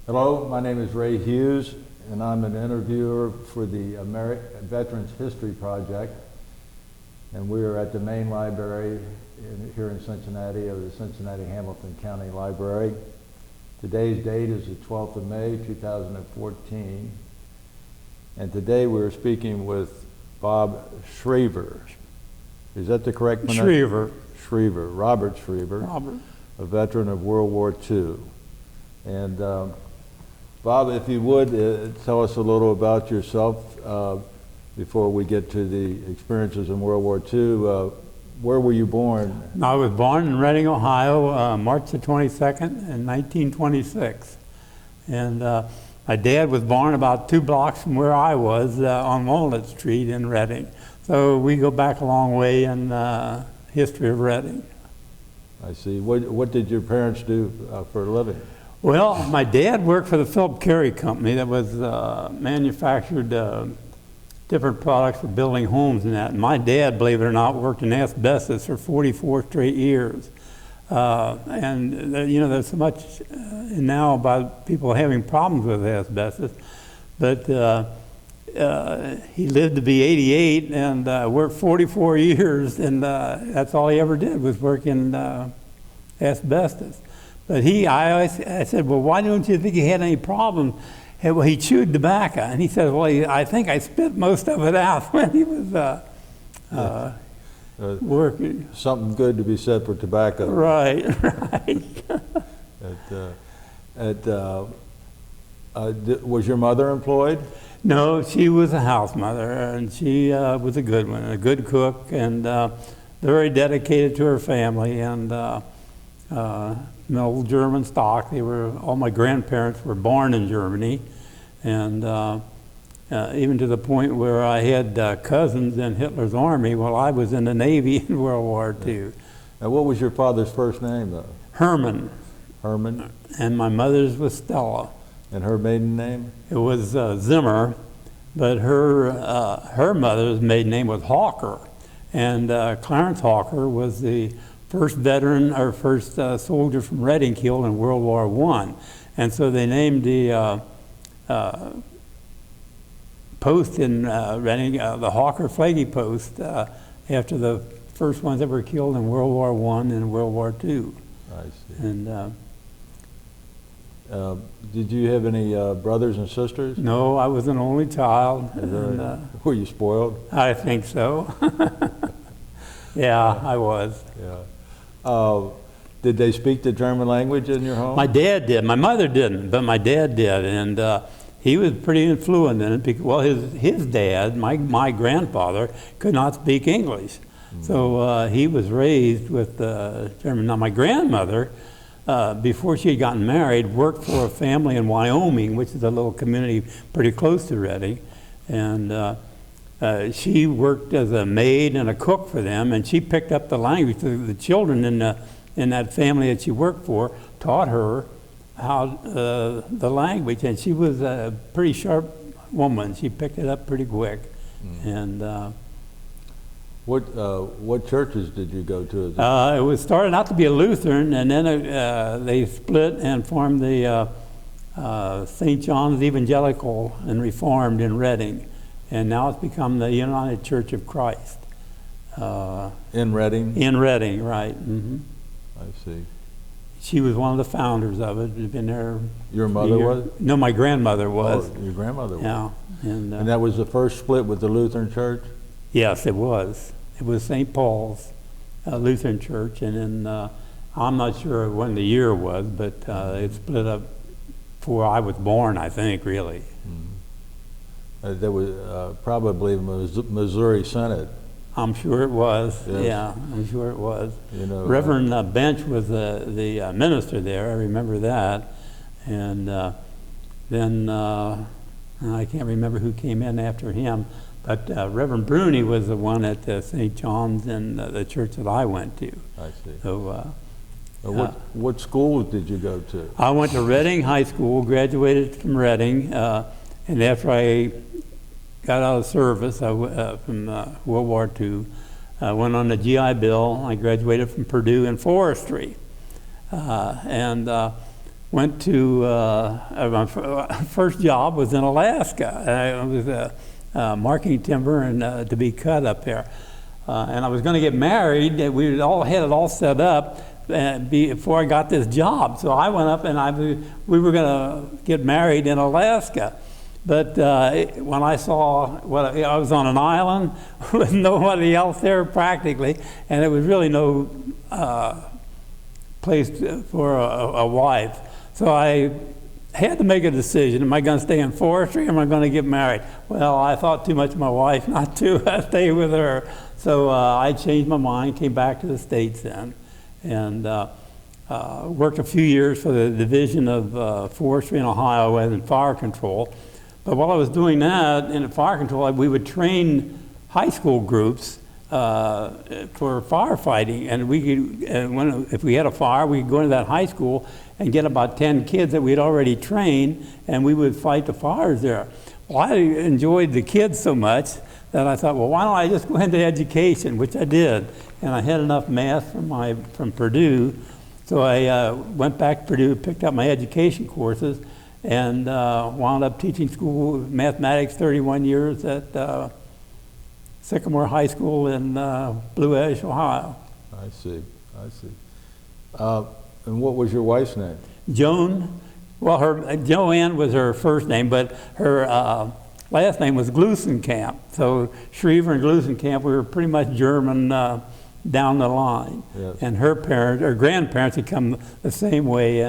Hello, my name is Ray Hughes, and I'm an interviewer for the Veterans History Project. And we are at the main library here in Cincinnati of the Cincinnati-Hamilton County Library. Today's date is the 12th of May, 2014. And today we're speaking with Bob Schriever. Is that the correct pronunciation? Schriever. Schriever, Robert Schriever, a veteran of World War II. And Bob, if you would, tell us a little about yourself before we get to the experiences in World War II. Where were you born? I was born in Reading, Ohio, March the 22nd in 1926. And my dad was born about 2 blocks from where I was on Walnut Street in Reading. So we go back a long way in history of Reading. I see. What did your parents do for a living? Well, my dad worked for the Philip Carey Company that was manufactured different products for building homes and that. And my dad, believe it or not, worked in asbestos for 44 straight years. You know, there's so much now about people having problems with asbestos, but he lived to be 88 and worked 44 years, and that's all he ever did was work in asbestos. But I said, well, why don't you think he had any problems? And, well, he chewed tobacco, and he said, well, I think I spit most of it out when he was working. Something good to be said for tobacco. Right, right. Was your mother employed? No, she was a house mother, and she was a good one, a good cook, and very dedicated to her family, and an old German stock. All my grandparents were born in Germany, and even to the point where I had cousins in Hitler's army while I was in the Navy in World War II. Now, what was your father's first name, though? Herman. Herman? And my mother's was Stella. And her maiden name? It was Zimmer, but her mother's maiden name was Hawker. And Clarence Hawker was the first veteran or first soldier from Reading killed in World War I. And so they named the post in Reading the Hawker Flaggy Post after the first ones that were killed in World War I and World War II. I see. And did you have any brothers and sisters? no, I was an only child. Were you spoiled? I think so. Yeah, I was. Yeah. Did they speak the German language in your home? My dad did. My mother didn't, but my dad did, and he was pretty fluent in it. Because, well, his dad, my grandfather, could not speak English, so he was raised with German. Now, my grandmother, before she had gotten married, worked for a family in Wyoming, which is a little community pretty close to Reading, and she worked as a maid and a cook for them, and she picked up the language. The children in that family that she worked for taught her how the language, and she was a pretty sharp woman. She picked it up pretty quick. And what churches did you go to? It was started out to be a Lutheran, and then they split and formed the St. John's Evangelical and Reformed in Reading. And now it's become the United Church of Christ. In Reading? In Reading, right. Mm-hmm. I see. She was one of the founders of it. Had been there. Your mother was? No, my grandmother was. Oh, your grandmother was. Yeah. And that was the first split with the Lutheran Church? Yes, it was. It was St. Paul's Lutheran Church, and then I'm not sure when the year was, but it split up before I was born, I think, really. There was probably Missouri Synod. I'm sure it was. Yes. Yeah, I'm sure it was. You know, Reverend Bench was the minister there. I remember that. And then I can't remember who came in after him, but Reverend Bruni was the one at St. John's and the church that I went to. I see. So. What school did you go to? I went to Reading High School, graduated from Reading, and after I got out of service from World War II, I went on the GI Bill. I graduated from Purdue in forestry. went to, my first job was in Alaska. I was marking timber and to be cut up there. And I was going to get married. We had it all set up before I got this job. So I went up and we were going to get married in Alaska. But when I saw I was on an island with nobody else there practically, and it was really no place for a wife. So I had to make a decision. Am I going to stay in forestry or am I going to get married? Well, I thought too much of my wife not to stay with her. So I changed my mind, came back to the States then, and worked a few years for the Division of Forestry in Ohio and in fire control. But while I was doing that in fire control, we would train high school groups for firefighting, and if we had a fire, we could go into that high school and get about 10 kids that we'd already trained, and we would fight the fires there. Well, I enjoyed the kids so much that I thought, well, why don't I just go into education, which I did, and I had enough math from Purdue, so I went back to Purdue, picked up my education courses, and wound up teaching school mathematics 31 years at Sycamore High School in Blue Ash, Ohio. I see. And what was your wife's name? Joan. Well, Joanne was her first name, but her last name was Glusenkamp. So Schriever and Glusenkamp, we were pretty much German down the line. Yes. And her grandparents had come the same way,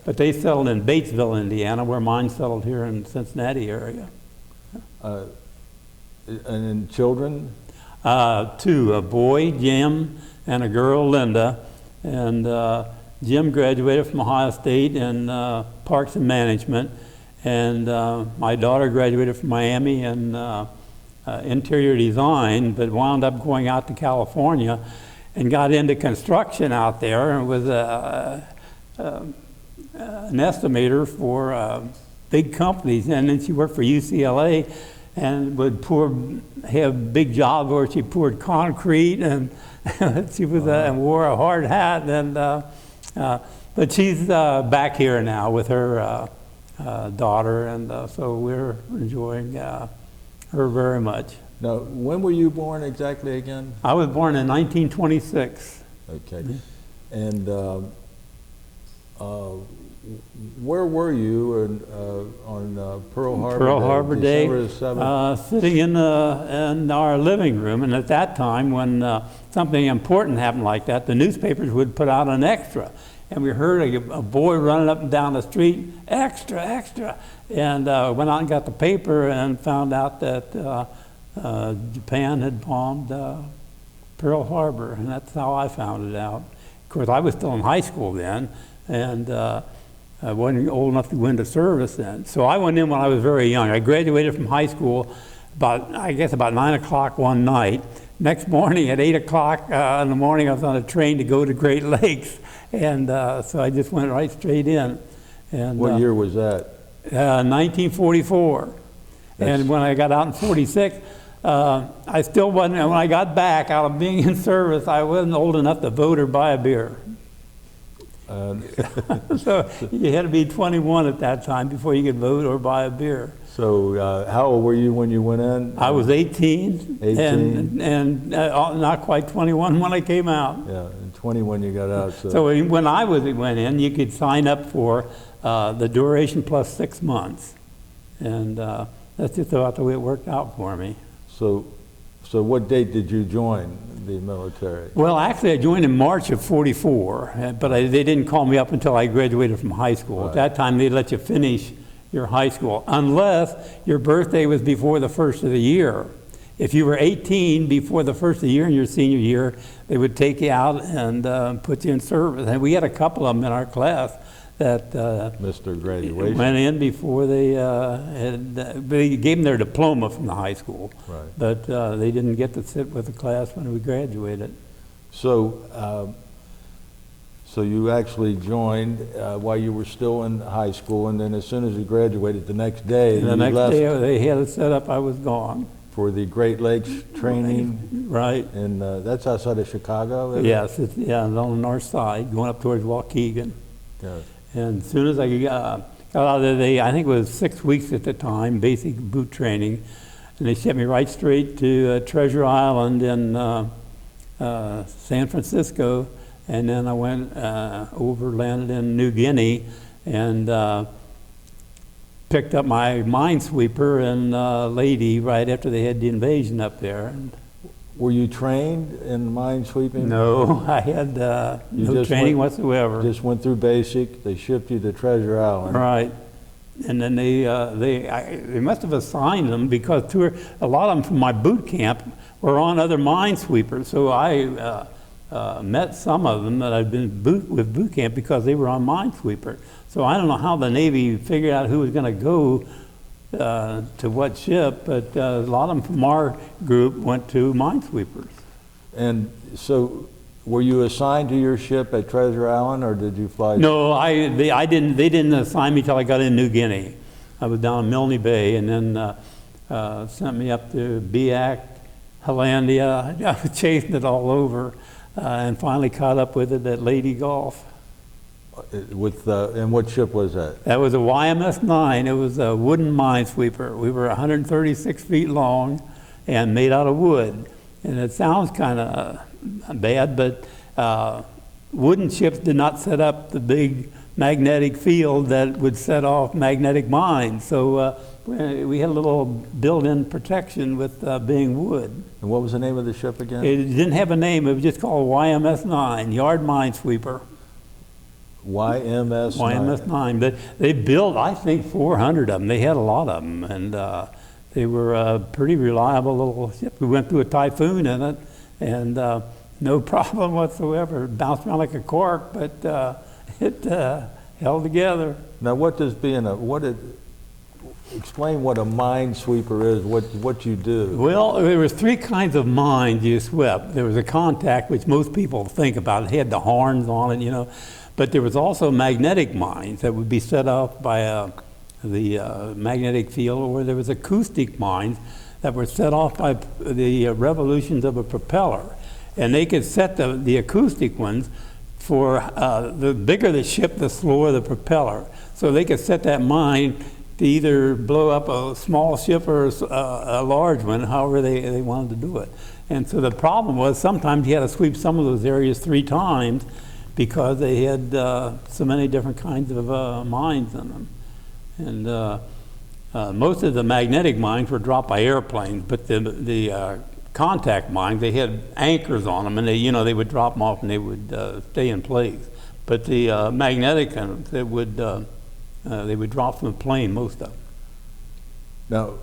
but they settled in Batesville, Indiana, where mine settled here in Cincinnati area. And then children? Two, a boy, Jim, and a girl, Linda. And Jim graduated from Ohio State in Parks and Management. And my daughter graduated from Miami in interior design, but wound up going out to California and got into construction out there and was an estimator for big companies. And then she worked for UCLA and would have big jobs where she poured concrete, and she was and wore a hard hat. And but she's back here now with her daughter, and so we're enjoying her very much. Now, when were you born exactly again? I was born in 1926. Okay. And where were you on Pearl Harbor Day? Pearl Harbor Day, December the 7th? sitting in our living room. And at that time, when something important happened like that, the newspapers would put out an extra. And we heard a boy running up and down the street, extra, extra. And went out and got the paper and found out that Japan had bombed Pearl Harbor. And that's how I found it out. Of course, I was still in high school then, and I wasn't old enough to go into service then. So I went in when I was very young. I graduated from high school about 9 o'clock one night. Next morning at 8 o'clock in the morning, I was on a train to go to Great Lakes. And so I just went right straight in. And What year was that? 1944. And when I got out in 46, I still wasn't, when I got back out of being in service, I wasn't old enough to vote or buy a beer. So you had to be 21 at that time before you could vote or buy a beer. So how old were you when you went in? I was 18, 18. and not quite 21 when I came out. Yeah, and 20 when you got out. So when I went in, you could sign up for the duration plus 6 months. And that's just about the way it worked out for me. So what date did you join the military? Well, actually, I joined in March of '44, but they didn't call me up until I graduated from high school. Right. At that time, they'd let you finish your high school, unless your birthday was before the first of the year. If you were 18 before the first of the year in your senior year, they would take you out and put you in service. And we had a couple of them in our class that Mr. Graduation. went in before they they gave them their diploma from the high school. Right. But they didn't get to sit with the class when we graduated. So you actually joined while you were still in high school, and then as soon as you graduated, the next day And the you next left day they had it set up, I was gone. for the Great Lakes training, Right. and that's outside of Chicago, isn't it? Yes, it's on the north side, going up towards Waukegan. Yeah. And as soon as I got out of there, I think it was 6 weeks at the time, basic boot training, and they sent me right straight to Treasure Island in San Francisco, and then I went landed in New Guinea, and picked up my minesweeper in Lady right after they had the invasion up there. And Were you trained in minesweeping? no, I had no training whatsoever. Just went through basic. They shipped you to Treasure Island. Right. And then they must have assigned them because a lot of them from my boot camp were on other minesweepers. So I met some of them that I'd been with boot camp because they were on minesweeper. So I don't know how the Navy figured out who was going to go to what ship, but a lot of them from our group went to minesweepers. And so, were you assigned to your ship at Treasure Island, or did you fly? No, they didn't. They didn't assign me till I got in New Guinea. I was down in Milne Bay, and then sent me up to Biak, Hollandia. I was chasing it all over, and finally caught up with it at Lady Gulf. And what ship was that? That was a YMS 9. It was a wooden minesweeper. We were 136 feet long and made out of wood. And it sounds kind of bad, but wooden ships did not set up the big magnetic field that would set off magnetic mines. So we had a little built-in protection with being wood. And what was the name of the ship again? It didn't have a name. It was just called YMS 9, Yard Minesweeper. YMS 9. YMS 9. But they built, I think, 400 of them. They had a lot of them, and they were a pretty reliable little ship. We went through a typhoon in it, and no problem whatsoever. It bounced around like a cork, but it held together. Now, explain what a minesweeper is, what you do. Well, there was 3 kinds of mines you swept. There was a contact, which most people think about. It had the horns on it, you know. But there was also magnetic mines that would be set off by the magnetic field, or there was acoustic mines that were set off by the revolutions of a propeller. And they could set the acoustic ones for the bigger the ship, the slower the propeller. So they could set that mine to either blow up a small ship or a large one, however they wanted to do it. And so the problem was sometimes you had to sweep some of those areas 3 times because they had so many different kinds of mines in them. And most of the magnetic mines were dropped by airplanes, but the contact mines, they had anchors on them, and they would drop them off and they would stay in place. But the magnetic, they would drop from the plane, most of them. Now,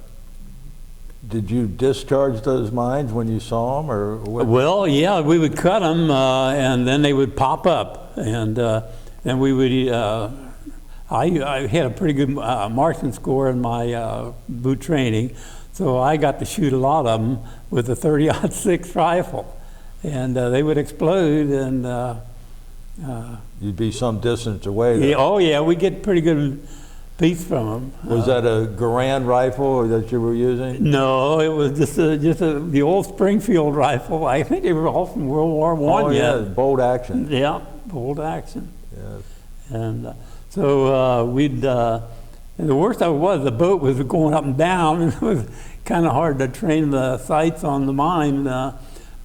did you discharge those mines when you saw them, or what? Well, yeah, we would cut them, and then they would pop up, and then we would. I had a pretty good marksman score in my boot training, so I got to shoot a lot of them with a 30-06 rifle, and they would explode, and you'd be some distance away. Yeah, oh yeah, we get pretty good piece from them. Was that a Garand rifle that you were using? No, it was just the old Springfield rifle. I think they were all from World War I. Oh yeah, bolt action. Yeah, bolt action. Yes. And so we'd. And the worst of it was the boat was going up and down, and it was kind of hard to train the sights on the mine.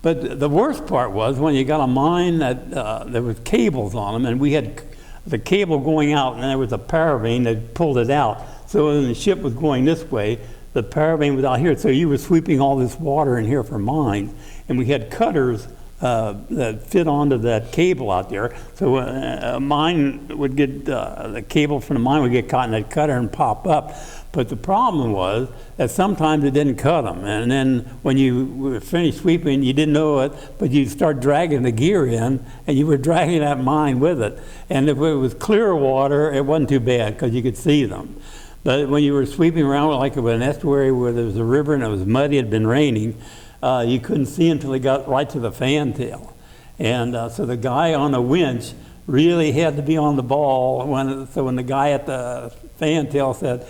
But the worst part was when you got a mine that there was cables on them, and we had the cable going out, and there was a paravane that pulled it out. So when the ship was going this way, the paravane was out here. So you were sweeping all this water in here for mines, and we had cutters that fit onto that cable out there. So a mine would get, the cable from the mine would get caught in that cutter and pop up. But the problem was that sometimes it didn't cut them. And then when you were finished sweeping, you didn't know it, but you'd start dragging the gear in, and you were dragging that mine with it. And if it was clear water, it wasn't too bad because you could see them. But when you were sweeping around like an estuary where there was a river and it was muddy, it had been raining, you couldn't see until they got right to the fantail. And so the guy on the winch really had to be on the ball. So when the guy at the fantail said,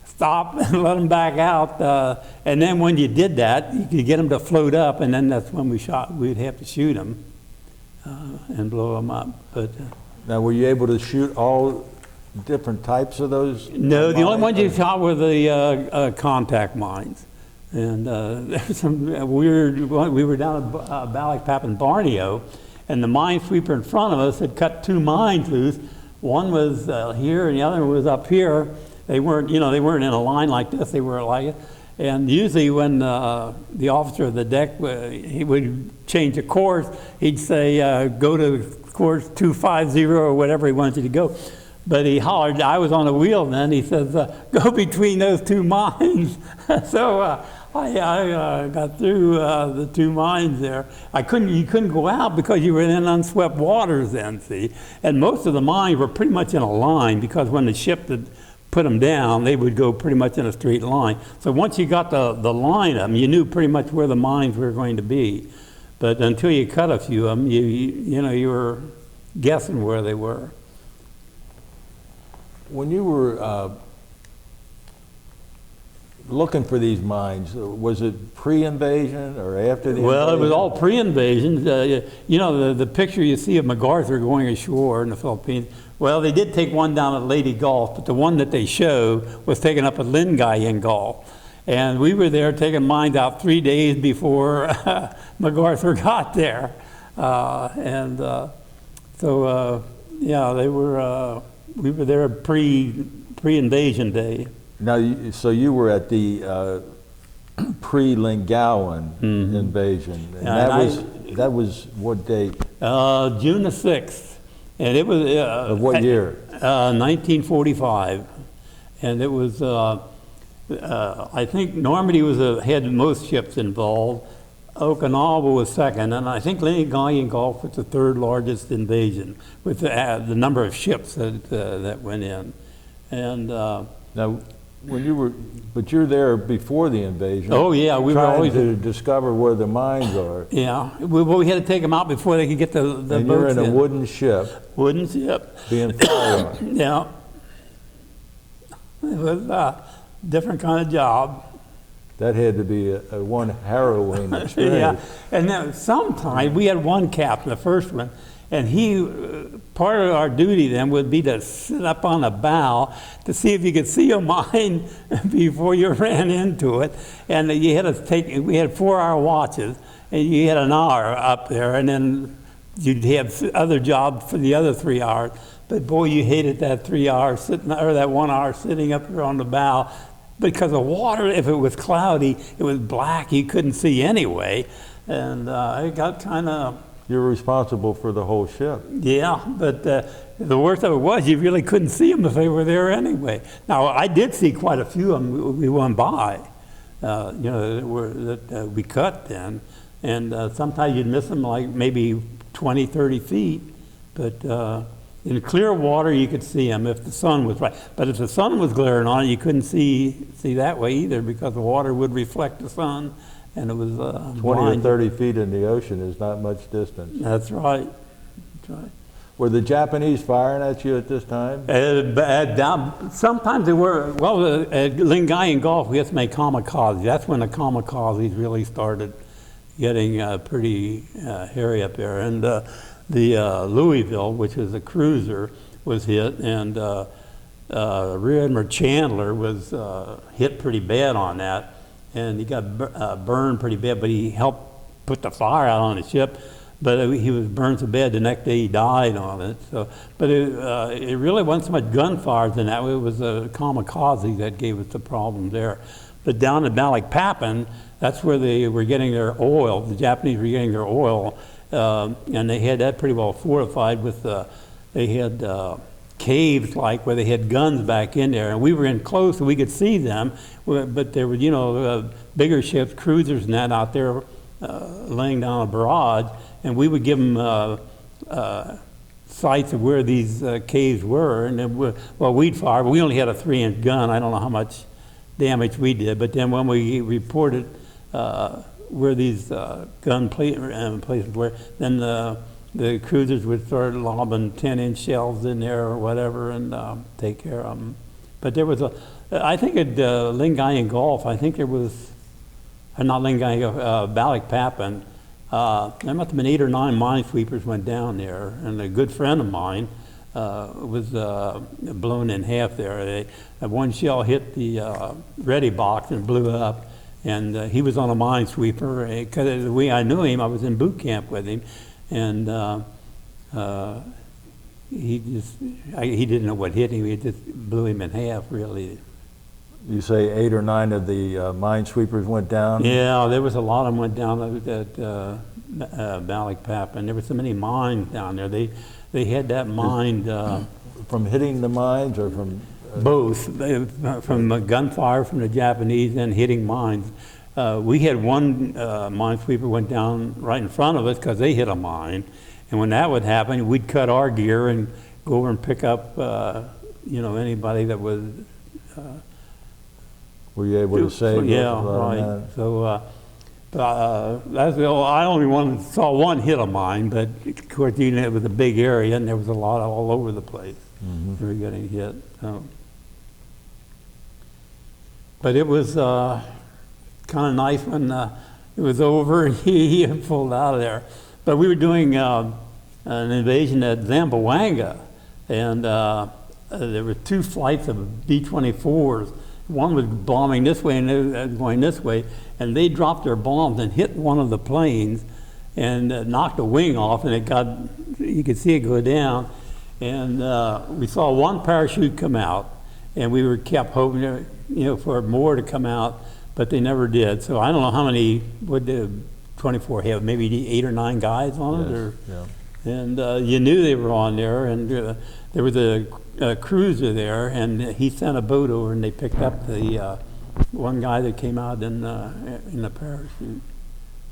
stop, and let him back out. And then when you did that, you could get them to float up, and then that's when we'd have to shoot them and blow them up. But Now, were you able to shoot all different types of those? No, the only ones you mines? shot were the contact mines. And there's some weird, we were down at Balikpapan, Borneo, and the minesweeper in front of us had cut two mines loose. One was here and the other was up here. They weren't, they weren't in a line like this, they were like it. And usually when the officer of the deck, he would change a course, he'd say, go to course 250 or whatever he wanted you to go. But he hollered, I was on the wheel then, he says, go between those two mines. So I got through the two mines there. You couldn't go out because you were in unswept waters then, see. And most of the mines were pretty much in a line because when the ship had put them down, they would go pretty much in a straight line. So once you got the line of them, you knew pretty much where the mines were going to be. But until you cut a few of them, you were guessing where they were. When you were looking for these mines, was it pre-invasion or after the Well, invasion? it was all pre-invasion. The picture you see of MacArthur going ashore in the Philippines, well, they did take one down at Lady Gulf, but the one that they show was taken up at Lingayen Gulf. And we were there taking mines out 3 days before MacArthur got there. We were there pre-invasion day. Now, so you were at the pre-Lingayen invasion, and that was what date? June the 6th. And it was... of what year? 1945. And it was, I think Normandy had most ships involved. Okinawa was second, and I think Lingayen Gulf was the third largest invasion with the number of ships that went in. And Now, when you were, but you're there before the invasion. Oh yeah, we were always to discover where the mines are. Yeah, we had to take them out before they could get the And boats you're in a in. wooden ship Wooden ship. being fired on. Yeah. It was a different kind of job. That had to be a one harrowing Yeah, experience. and then sometimes we had one captain, the first one, and part of our duty then would be to sit up on a bow to see if you could see a mine before you ran into it. And we had 4-hour watches, and you had an hour up there, and then you'd have other jobs for the other 3 hours. But boy, you hated that 3 hours sitting, or that 1 hour sitting up there on the bow. Because the water, if it was cloudy, it was black, you couldn't see anyway. And it got kind of... You're responsible for the whole ship. Yeah, but the worst of it was you really couldn't see them if they were there anyway. Now, I did see quite a few of them we went by, that we cut then. And sometimes you'd miss them like maybe 20, 30 feet. But in clear water, you could see them if the sun was right. But if the sun was glaring on it, you couldn't see that way either because the water would reflect the sun. And it was 20 blind. or 30 feet in the ocean is not much distance. That's right. That's right. Were the Japanese firing at you at this time? Sometimes they were. Well, at Lingayen Gulf, we had to make kamikaze. That's when the kamikazes really started getting pretty hairy up there. And the Louisville, which is a cruiser, was hit, and Rear Admiral Chandler was hit pretty bad on that. And he got burned pretty bad, but he helped put the fire out on the ship. But he was burned so bad, the next day he died on it. So, but it really wasn't so much gunfire than that. It was a kamikaze that gave us the problem there. But down at Balikpapan, that's where they were getting their oil. The Japanese were getting their oil, and they had that pretty well fortified with, they had caves like where they had guns back in there, and we were in close so we could see them, but there were bigger ships, cruisers and that out there laying down a barrage, and we would give them sights of where these caves were, and then we'd fire, but we only had a 3-inch gun. I don't know how much damage we did, but then when we reported where these gun places were, then the cruisers would start lobbing 10-inch shells in there or whatever and take care of them. But there was I think at Lingayen Gulf, I think there was, not Lingayen, Balikpapan, there must have been 8 or 9 minesweepers went down there. And a good friend of mine was blown in half there. One shell hit the ready box and blew up, and he was on a minesweeper. Because the way I knew him, I was in boot camp with him, and he didn't know what hit him. It just blew him in half, really. You say 8 or 9 of the minesweepers went down? Yeah, there was a lot of them went down at Balikpapan, and there were so many mines down there. They had that mine from hitting the mines or from both, from gunfire from the Japanese and hitting mines. We had one minesweeper went down right in front of us because they hit a mine, and when that would happen, we'd cut our gear and go over and pick up, anybody that was. Were you able to save? Yeah, right. So that's I only saw one hit a mine, but of course, it was a big area, and there was a lot all over the place. Mm-hmm. We were getting hit. So. But it was kind of nice when it was over and he pulled out of there. But we were doing an invasion at Zamboanga, and there were 2 flights of B-24s. One was bombing this way and the other was going this way, and they dropped their bombs and hit one of the planes and knocked a wing off, and you could see it go down. And we saw one parachute come out, and we were kept hoping, for more to come out, but they never did. So I don't know how many would the 24 have, maybe 8 or 9 guys on it, or. Yeah. And you knew they were on there, and there was a cruiser there, and he sent a boat over, and they picked up the one guy that came out in the parachute.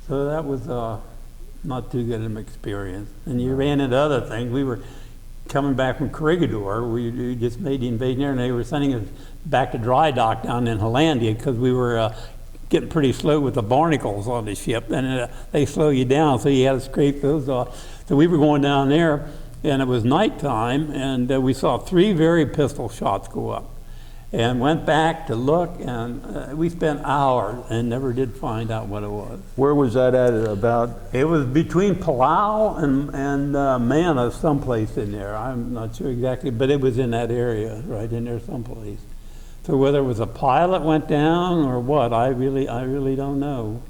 So that was not too good an experience. And you ran into other things. We were coming back from Corregidor. We just made the invasion there, and they were sending us back to dry dock down in Hollandia because we were getting pretty slow with the barnacles on the ship, and they slow you down, so you had to scrape those off. So we were going down there, and it was nighttime, and we saw 3 very pistol shots go up, and went back to look, and we spent hours and never did find out what it was. Where was that at about? It was between Palau and Mana, someplace in there. I'm not sure exactly, but it was in that area, right in there someplace. So whether it was a pilot went down or what, I really don't know.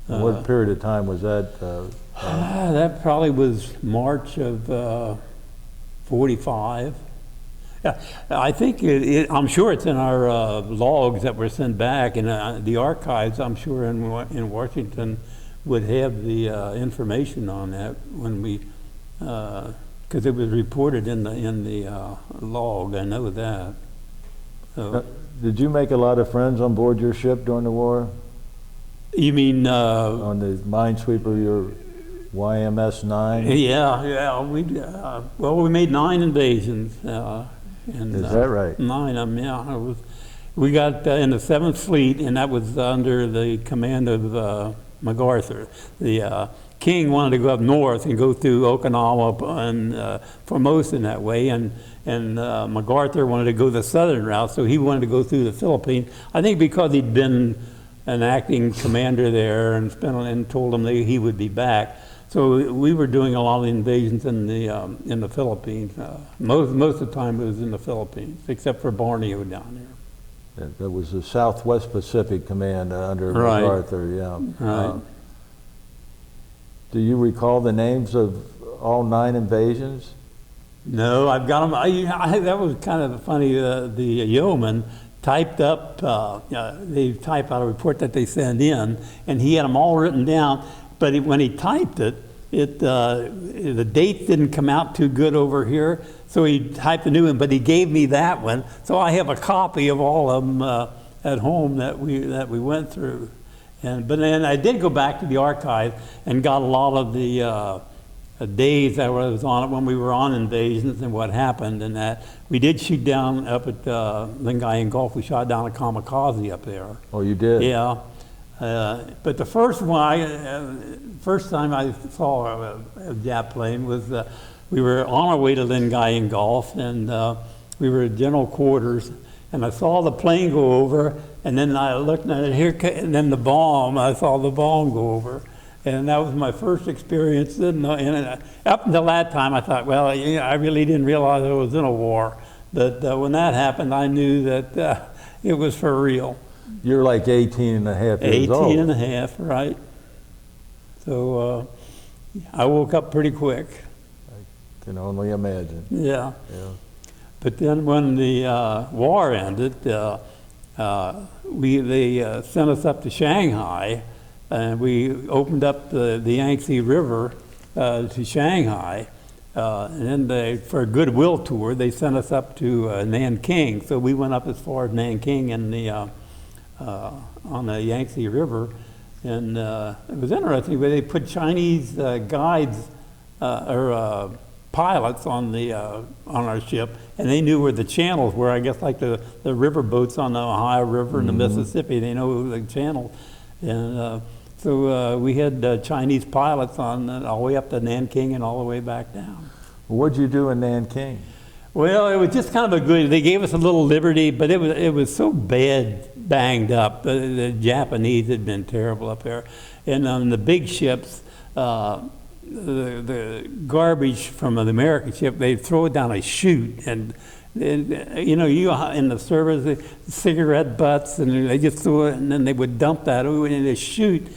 What period of time was that? That probably was March of 45. Yeah, I think I'm sure it's in our logs that were sent back, and the archives, I'm sure in Washington would have the information on that when we, because it was reported in the log. I know that. So, did you make a lot of friends on board your ship during the war? You mean on the minesweeper, your YMS 9? Yeah. We made 9 invasions. Is that right? 9 of them, yeah. We got in the 7th Fleet, and that was under the command of MacArthur. The King wanted to go up north and go through Okinawa and Formosa in that way, and MacArthur wanted to go the southern route, so he wanted to go through the Philippines. I think because he'd been an acting commander there and told him that he would be back. So we were doing a lot of invasions in the Philippines. Most of the time it was in the Philippines, except for Borneo down there. That was the Southwest Pacific Command under Right. MacArthur, yeah. Right. Do you recall the names of all 9 invasions? No, I've got them. That was kind of funny. The yeoman typed up, they type out a report that they send in, and he had them all written down. But when he typed it, the dates didn't come out too good over here, so he typed a new one. But he gave me that one, so I have a copy of all of them at home that we went through. But then I did go back to the archive and got a lot of the days that was on it when we were on invasions and what happened, and that we did shoot down up at Lingayen Gulf. We shot down a kamikaze up there. Oh, you did? Yeah. But the first time I saw a Jap plane was we were on our way to Lingayen Gulf, and we were at general quarters, and I saw the plane go over, and then I looked at it here, and then I saw the bomb go over. And that was my first experience. And up until that time, I thought, well, you know, I really didn't realize I was in a war. But when that happened, I knew that it was for real. You're like 18 and a half years old. 18 and a half, right. So I woke up pretty quick. I can only imagine. Yeah. Yeah. But then when the war ended, they sent us up to Shanghai, and we opened up the Yangtze River to Shanghai. And then for a goodwill tour, they sent us up to Nanking. So we went up as far as Nanking in on the Yangtze River. And it was interesting, but they put Chinese guides or pilots on our ship, and they knew where the channels were. I guess like the river boats on the Ohio River and the Mississippi, they know the channels. And so we had Chinese pilots on all the way up to Nanking and all the way back down. What'd you do in Nanking? Well, it was just kind of a good, they gave us a little liberty, but it was so banged up. The Japanese had been terrible up there. And on the big ships, the garbage from an American ship, they'd throw it down a chute. And you know, you in the service, the cigarette butts, and they just threw it, and then they would dump that in a chute.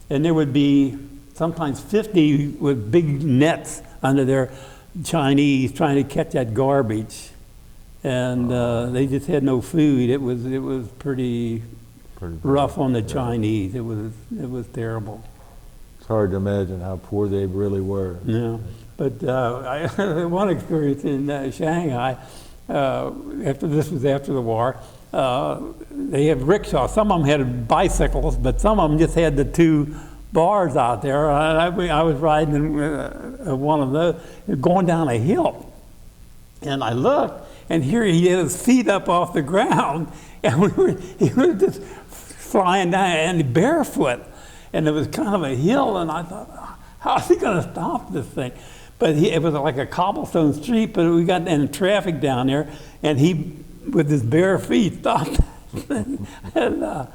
And there would be sometimes 50 with big nets under there, Chinese trying to catch that garbage, and they just had no food. It was pretty rough on the Chinese. It was terrible. It's hard to imagine how poor they really were. Yeah, but one experience in Shanghai, after the war, they had rickshaws. Some of them had bicycles, but some of them just had the two bars out there. I was riding in one of those, going down a hill, and I looked, and here he had his feet up off the ground, and he was just flying down, and barefoot, and it was kind of a hill, and I thought, how's he going to stop this thing? But it was like a cobblestone street, but we got in traffic down there, and he, with his bare feet, stopped that thing. And I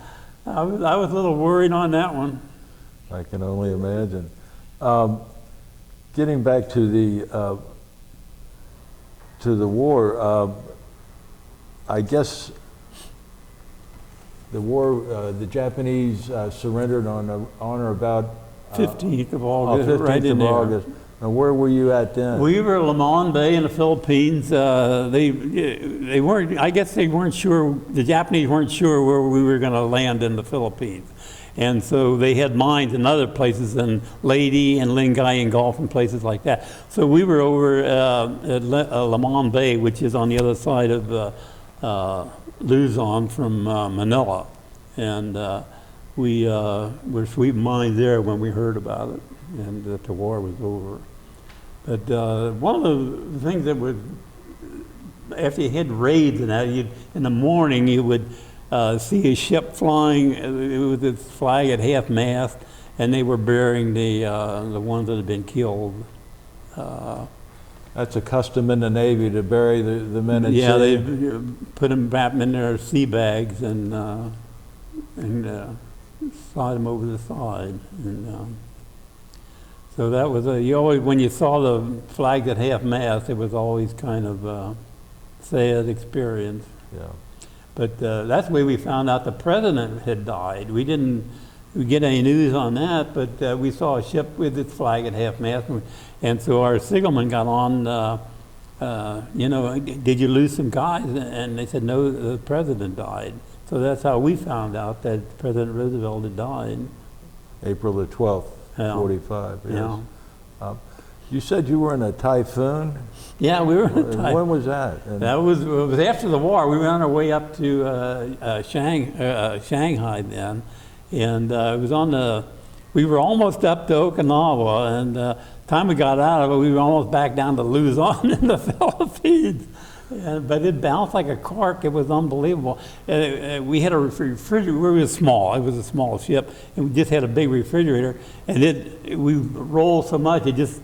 was a little worried on that one. I can only imagine. Getting back to the war, I guess the war, the Japanese surrendered on or about 15th of August, 15th right in of there. August. Now, where were you at then? We were at Lamon Bay in the Philippines. They weren't. I guess they weren't sure. The Japanese weren't sure where we were going to land in the Philippines. And so they had mines in other places in Leyte and Lingay and Gulf and places like that. So we were over at Lamon Bay, which is on the other side of Luzon from Manila. And we were sweeping mines there when we heard about it and that the war was over. But one of the things that was, after you had raids and that, in the morning you would see a ship flying with its flag at half mast, and they were burying the ones that had been killed. That's a custom in the Navy to bury the men at sea. Yeah, they put them back in their sea bags and slide them over the side. And so that was you always, when you saw the flag at half mast, it was always kind of a sad experience. Yeah. But that's the way we found out the president had died. We didn't get any news on that, but we saw a ship with its flag at half mast, and so our signalman got on. You know, did you lose some guys? And they said no, the president died. So that's how we found out that President Roosevelt had died. April the 12th, Yeah. 45. Yes. Yeah. You said you were in a typhoon? Yeah, we were in a typhoon. When was that? And It was after the war. We were on our way up to Shanghai then, and it was we were almost up to Okinawa, and time we got out of it, we were almost back down to Luzon in the Philippines. But it bounced like a cork. It was unbelievable. We had a refrigerator. It was small. It was a small ship, and we just had a big refrigerator. And we rolled so much, it just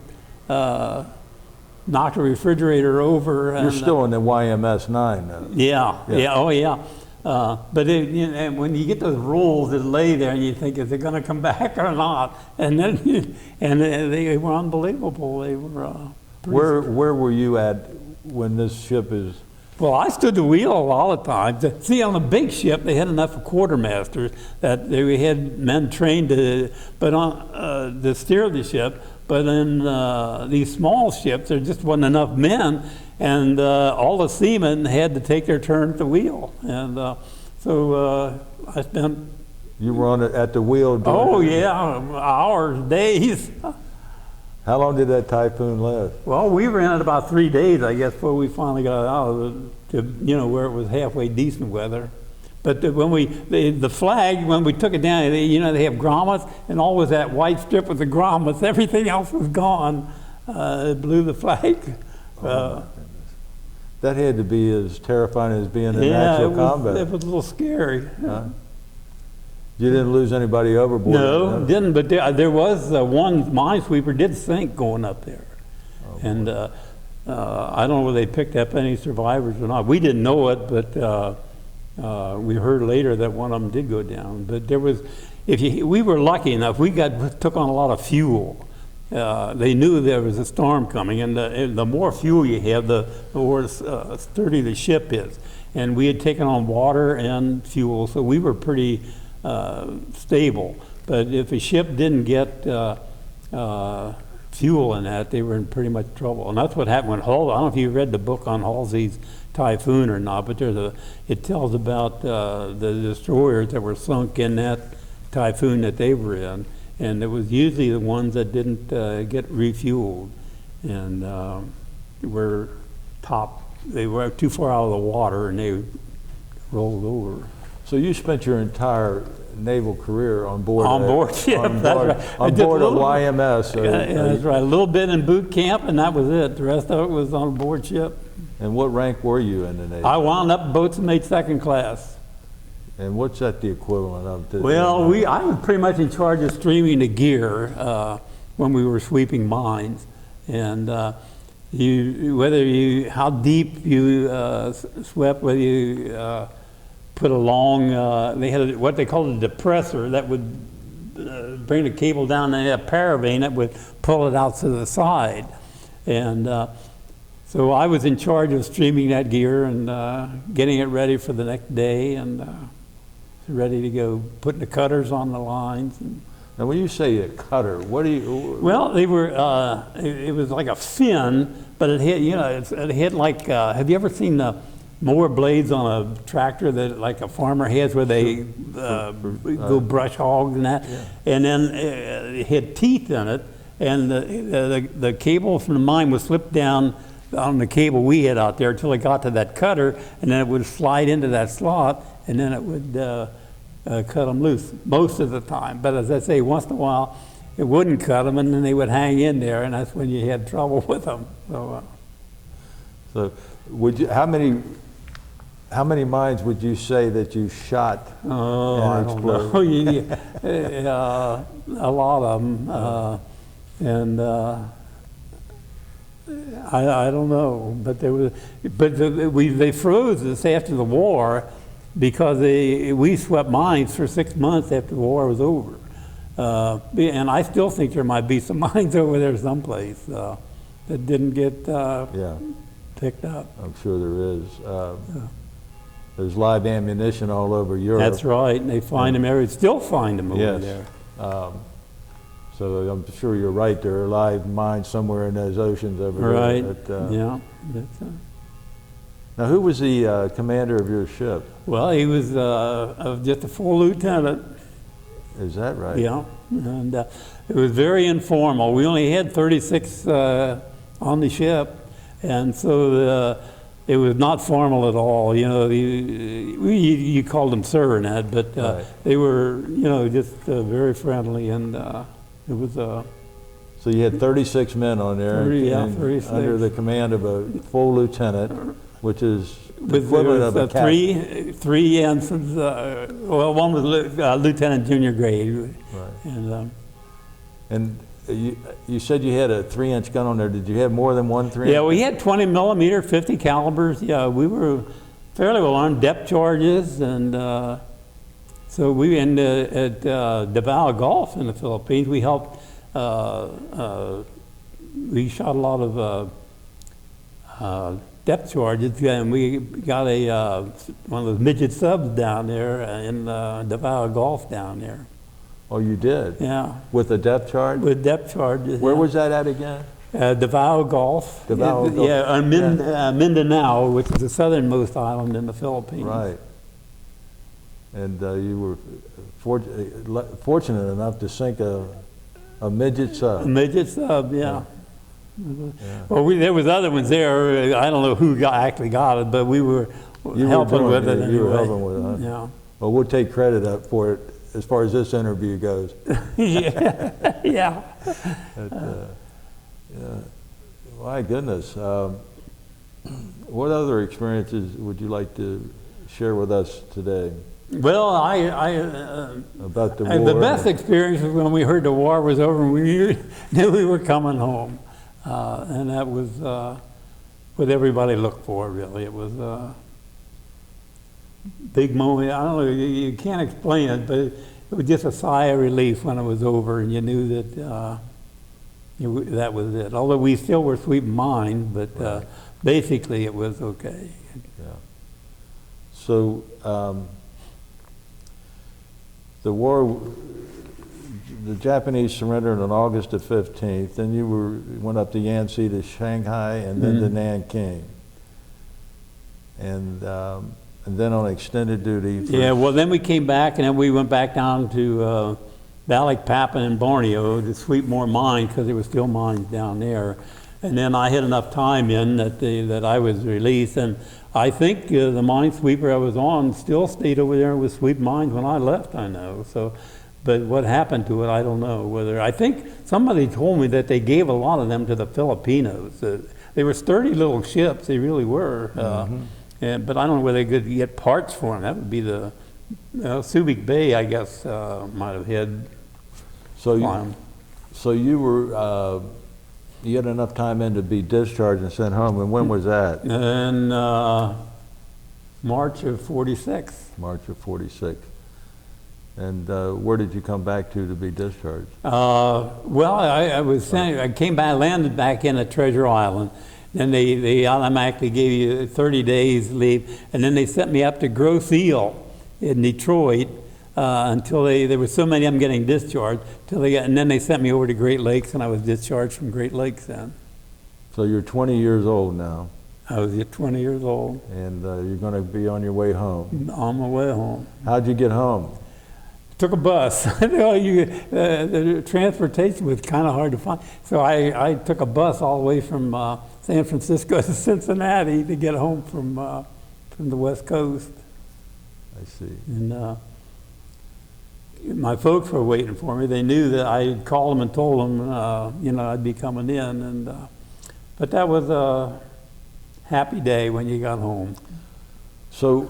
knocked the refrigerator over. You're still in the YMS 9 now. Yeah, oh yeah. But and when you get those rules that lay there, and you think, is it going to come back or not? And then, they were unbelievable. They were. Where were you at when this ship is? Well, I stood the wheel all the time. See, on a big ship, they had enough quartermasters that they had men trained to steer the ship. But in these small ships, there just wasn't enough men, and all the seamen had to take their turn at the wheel. And so I spent. You were on it at the wheel. Oh yeah, hours, days. How long did that typhoon last? Well, we were in it about 3 days, I guess, before we finally got out of it to, where it was halfway decent weather. But when the flag, when we took it down, they have grommets, and all was that white strip with the grommets. Everything else was gone. It blew the flag. That had to be as terrifying as being in actual combat. It was a little scary. Huh? You didn't lose anybody overboard? No, didn't. But there was one minesweeper did sink going up there, and I don't know whether they picked up any survivors or not. We didn't know it, but we heard later that one of them did go down. But there was, we were lucky enough. We took on a lot of fuel. They knew there was a storm coming, and the more fuel you have, the more sturdy the ship is. And we had taken on water and fuel, so we were pretty stable. But if a ship didn't get fuel in that, they were in pretty much trouble. And that's what happened when Hull. I don't know if you read the book on Halsey's Typhoon or not, but it tells about the destroyers that were sunk in that typhoon that they were in, and it was usually the ones that didn't get refueled and were they were too far out of the water and they rolled over. So you spent your entire naval career on board ship. On board a YMS. That's right. A little bit in boot camp, and that was it. The rest of it was on board ship. And what rank were you in the Navy? I wound up boatswain second class. And what's that the equivalent of? Well, I was pretty much in charge of streaming the gear when we were sweeping mines, and how deep you swept, whether you put a long, they had what they called a depressor that would bring the cable down, and a paravane that would pull it out to the side. And so I was in charge of streaming that gear and getting it ready for the next day and ready to go, putting the cutters on the lines. Now when you say a cutter, what do you... Well, they were, it was like a fin, but it had, it had like, have you ever seen the mower blades on a tractor that like a farmer has where they go brush hogs and that? Yeah. And then it had teeth in it, and the cable from the mine would slip down on the cable we had out there until it got to that cutter, and then it would slide into that slot, and then it would cut them loose most of the time. But as I say, once in a while it wouldn't cut them, and then they would hang in there, and that's when you had trouble with them. So would you, how many mines would you say that you shot? Oh, I don't know. A lot of them, and I don't know, but they froze us after the war because we swept mines for 6 months after the war was over, and I still think there might be some mines over there someplace that didn't get picked up. I'm sure there is. There's live ammunition all over Europe. That's right, and they find them still find them over there. So I'm sure you're right. There are live mines somewhere in those oceans over there. Right. Yeah. Now, who was the commander of your ship? Well, he was just a full lieutenant. Is that right? Yeah, and it was very informal. We only had 36 on the ship, and so it was not formal at all. You called them sir and that, but right. They were, just very friendly, and it was So you had 36 men on there, 36. Under the command of a full lieutenant, which is the equivalent of a captain. Three ensigns. Well, one was lieutenant junior grade. Right. And you said you had a 3-inch gun on there. Did you have more than one 3-inch? Yeah, we had 20 millimeter, 50 calibers. Yeah, we were fairly well armed, depth charges, and so we at Davao Gulf in the Philippines. We helped. We shot a lot of depth charges, and we got one of those midget subs down there in Davao Gulf down there. Oh, you did? Yeah. With a depth charge? With depth charges. Where yeah. was that at again? Davao Gulf. Davao Gulf. Yeah, Mindanao, which is the southernmost island in the Philippines. Right. And you were fortunate enough to sink a midget sub. A midget sub, yeah. Well, there was other ones there. I don't know who actually got it, but we were helping with it anyway. You were helping with it, huh? Yeah. Well, we'll take credit up for it as far as this interview goes. Yeah. Yeah. Yeah. My goodness. What other experiences would you like to share with us today? Well, About the war? the best experience was when we heard the war was over and we knew we were coming home. And that was what everybody looked for, really. It was a big moment. I don't know, you can't explain it, but it was just a sigh of relief when it was over and you knew that that was it. Although we still were sweeping mines, but Right. basically it was okay. Yeah. So the war, the Japanese surrendered on August the 15th, then you went up the Yangtze to Shanghai and then to Nanking. And then on extended duty. Yeah, well then we came back and then we went back down to Balikpapan in Borneo to sweep more mines because there were still mines down there. And then I had enough time in that I was released, and I think the minesweeper I was on still stayed over there and was sweeping mines when I left, I know. So, but what happened to it, I don't know. I think somebody told me that they gave a lot of them to the Filipinos. They were sturdy little ships, they really were. But I don't know whether they could get parts for them. That would be the Subic Bay, I guess, might have had. So you were. You had enough time in to be discharged and sent home, and when was that? In March of '46. March of '46. And where did you come back to be discharged? Well, I came back, landed back in at Treasure Island. Then they automatically gave you 30 days leave, and then they sent me up to Grosse Ile in Detroit until there were so many of them getting discharged, and then they sent me over to Great Lakes, and I was discharged from Great Lakes then. So you're 20 years old now. I was 20 years old. And you're going to be on your way home. On my way home. How'd you get home? Took a bus. The transportation was kind of hard to find. So I took a bus all the way from San Francisco to Cincinnati to get home from the West Coast. I see. And my folks were waiting for me. They knew that I had called them and told them, I'd be coming in. And but that was a happy day when you got home. So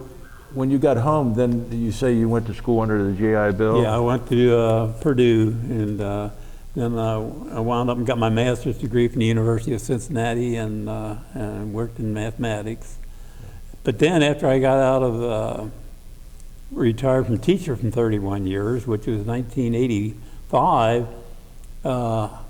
when you got home, then you say you went to school under the GI Bill? Yeah, I went to Purdue, and then I wound up and got my master's degree from the University of Cincinnati and worked in mathematics. But then after I got out of retired from teacher from 31 years, which was 1985,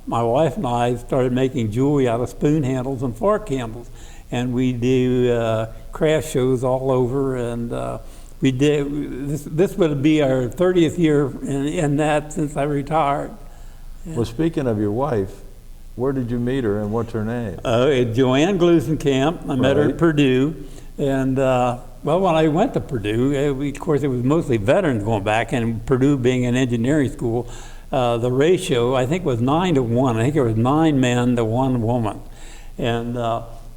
my wife and I started making jewelry out of spoon handles and fork handles. And we do craft shows all over, and we did. This would be our 30th year in that since I retired. Yeah. Well, speaking of your wife, where did you meet her and what's her name? Joanne Glusenkamp. I met her at Purdue, and well, when I went to Purdue, of course it was mostly veterans going back, and Purdue being an engineering school, the ratio I think was 9 to 1. I think there was 9 men to 1 woman, and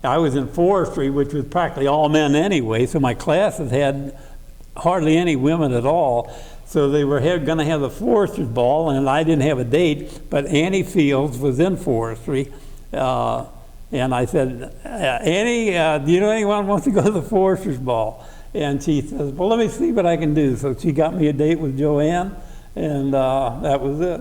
I was in forestry, which was practically all men anyway, so my classes had hardly any women at all. So they were going to have the forester's ball, and I didn't have a date, but Annie Fields was in forestry. And I said, Annie, do you know anyone who wants to go to the forester's ball? And she says, well, let me see what I can do. So she got me a date with Joanne, and that was it.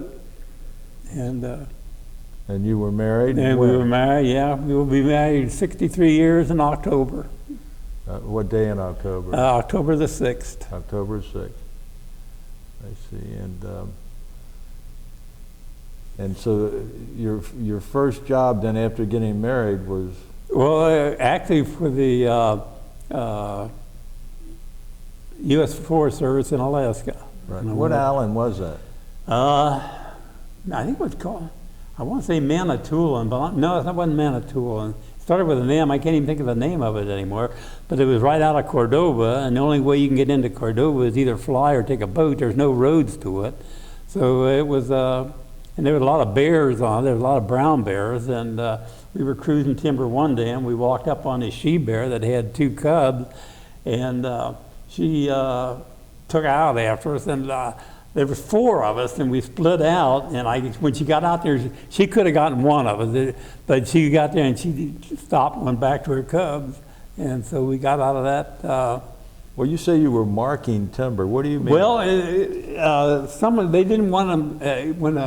And you were married? And we were married, yeah. We will be married 63 years in October. What day in October? October the 6th. October 6th. I see. And so your first job then after getting married was? Well, actually for the U.S. Forest Service in Alaska. Right. What island was that? I think it was called, I want to say Manitoulin, but no, it wasn't Manitoulin. It started with an M. I can't even think of the name of it anymore. But it was right out of Cordova, and the only way you can get into Cordova is either fly or take a boat. There's no roads to it. So it was, and there were a lot of bears on it. There were a lot of brown bears, and we were cruising timber one day, and we walked up on this she-bear that had 2 cubs, and she took out after us, and there was 4 of us, and we split out. And when she got out there, she could have gotten one of us, but she got there and she stopped and went back to her cubs, and so we got out of that. Well, you say you were marking timber. What do you mean? Well, they didn't want them when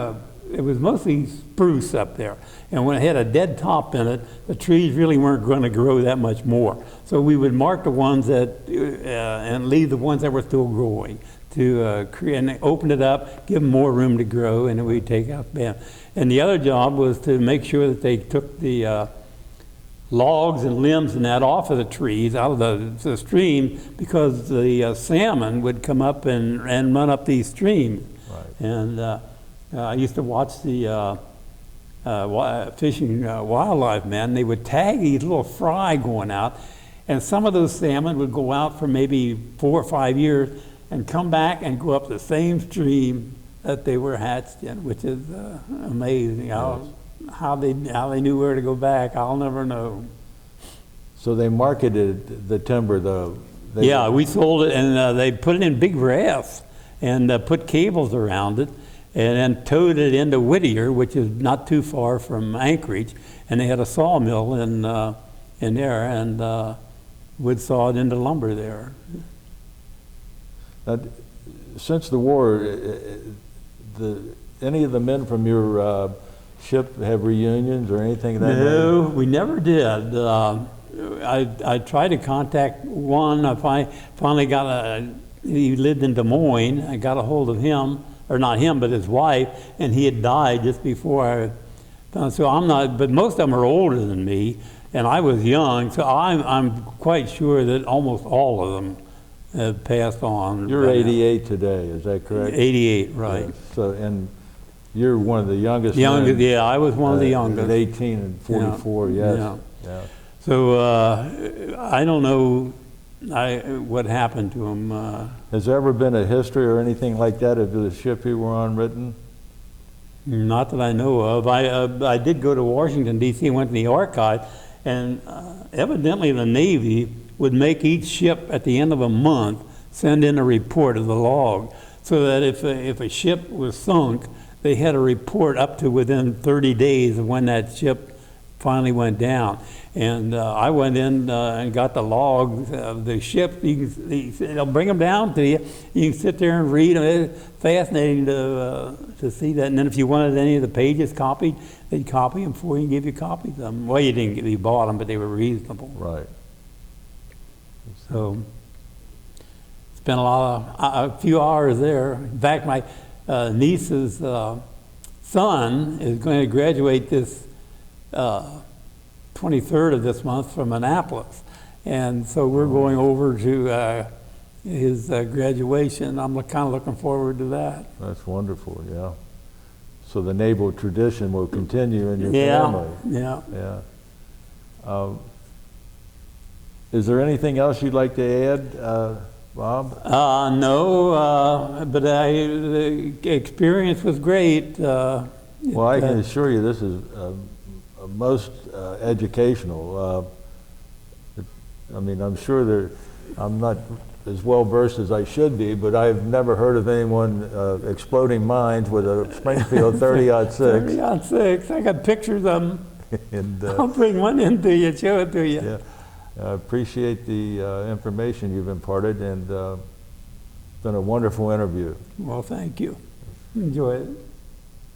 it was mostly spruce up there, and when it had a dead top in it, the trees really weren't going to grow that much more. So we would mark the ones that and leave the ones that were still growing to create, and open it up, give them more room to grow, and then we'd take out the band. And the other job was to make sure that they took the logs and limbs and that off of the trees, out of the stream, because the salmon would come up and run up these streams. Right. And I used to watch the fishing wildlife men. They would tag these little fry going out, and some of those salmon would go out for maybe 4 or 5 years and come back and go up the same stream that they were hatched in, which is amazing. How they knew where to go back, I'll never know. So they marketed the timber, though. Yeah, we sold it, and they put it in big rafts and put cables around it, and then towed it into Whittier, which is not too far from Anchorage, and they had a sawmill in there, and would saw it into lumber there. Now, since the war, any of the men from your ship have reunions or anything of that nature? No, we never did. I tried to contact one. I finally got he lived in Des Moines. I got a hold of him, or not him, but his wife, and he had died just before I found. So I'm not, but most of them are older than me, and I was young, so I'm quite sure that almost all of them have passed on. You're 88 today, is that correct? 88, right. Yeah. So, and you're one of the youngest. Youngest, yeah, I was one of the youngest. At 18 and 44, yeah. yes. Yeah. So I don't know what happened to him. Has there ever been a history or anything like that of the ship you were on written? Not that I know of. I did go to Washington, D.C., and went to the archive, and evidently the Navy would make each ship at the end of a month send in a report of the log, so that if a ship was sunk, they had a report up to within 30 days of when that ship finally went down. And I went in and got the logs of the ship. They'll bring them down to you. You can sit there and read them. It's fascinating to see that. And then if you wanted any of the pages copied, they'd copy them for you and give you copies of them. Well, you bought them, but they were reasonable. Right. So spent a few hours there. In fact, my niece's son is going to graduate this 23rd of this month from Annapolis, and so we're going over to his graduation. I'm kind of looking forward to that. That's wonderful, yeah. So the naval tradition will continue in your family. Yeah. Is there anything else you'd like to add, Bob? No, but the experience was great. Well, I can assure you this is most educational. I mean, I'm sure I'm not as well versed as I should be, but I've never heard of anyone exploding mines with a Springfield 30-06. 30-06. I got pictures of them. And, I'll bring one in to you, show it to you. Yeah. I appreciate the information you've imparted, and it's been a wonderful interview. Well, thank you. Enjoy it.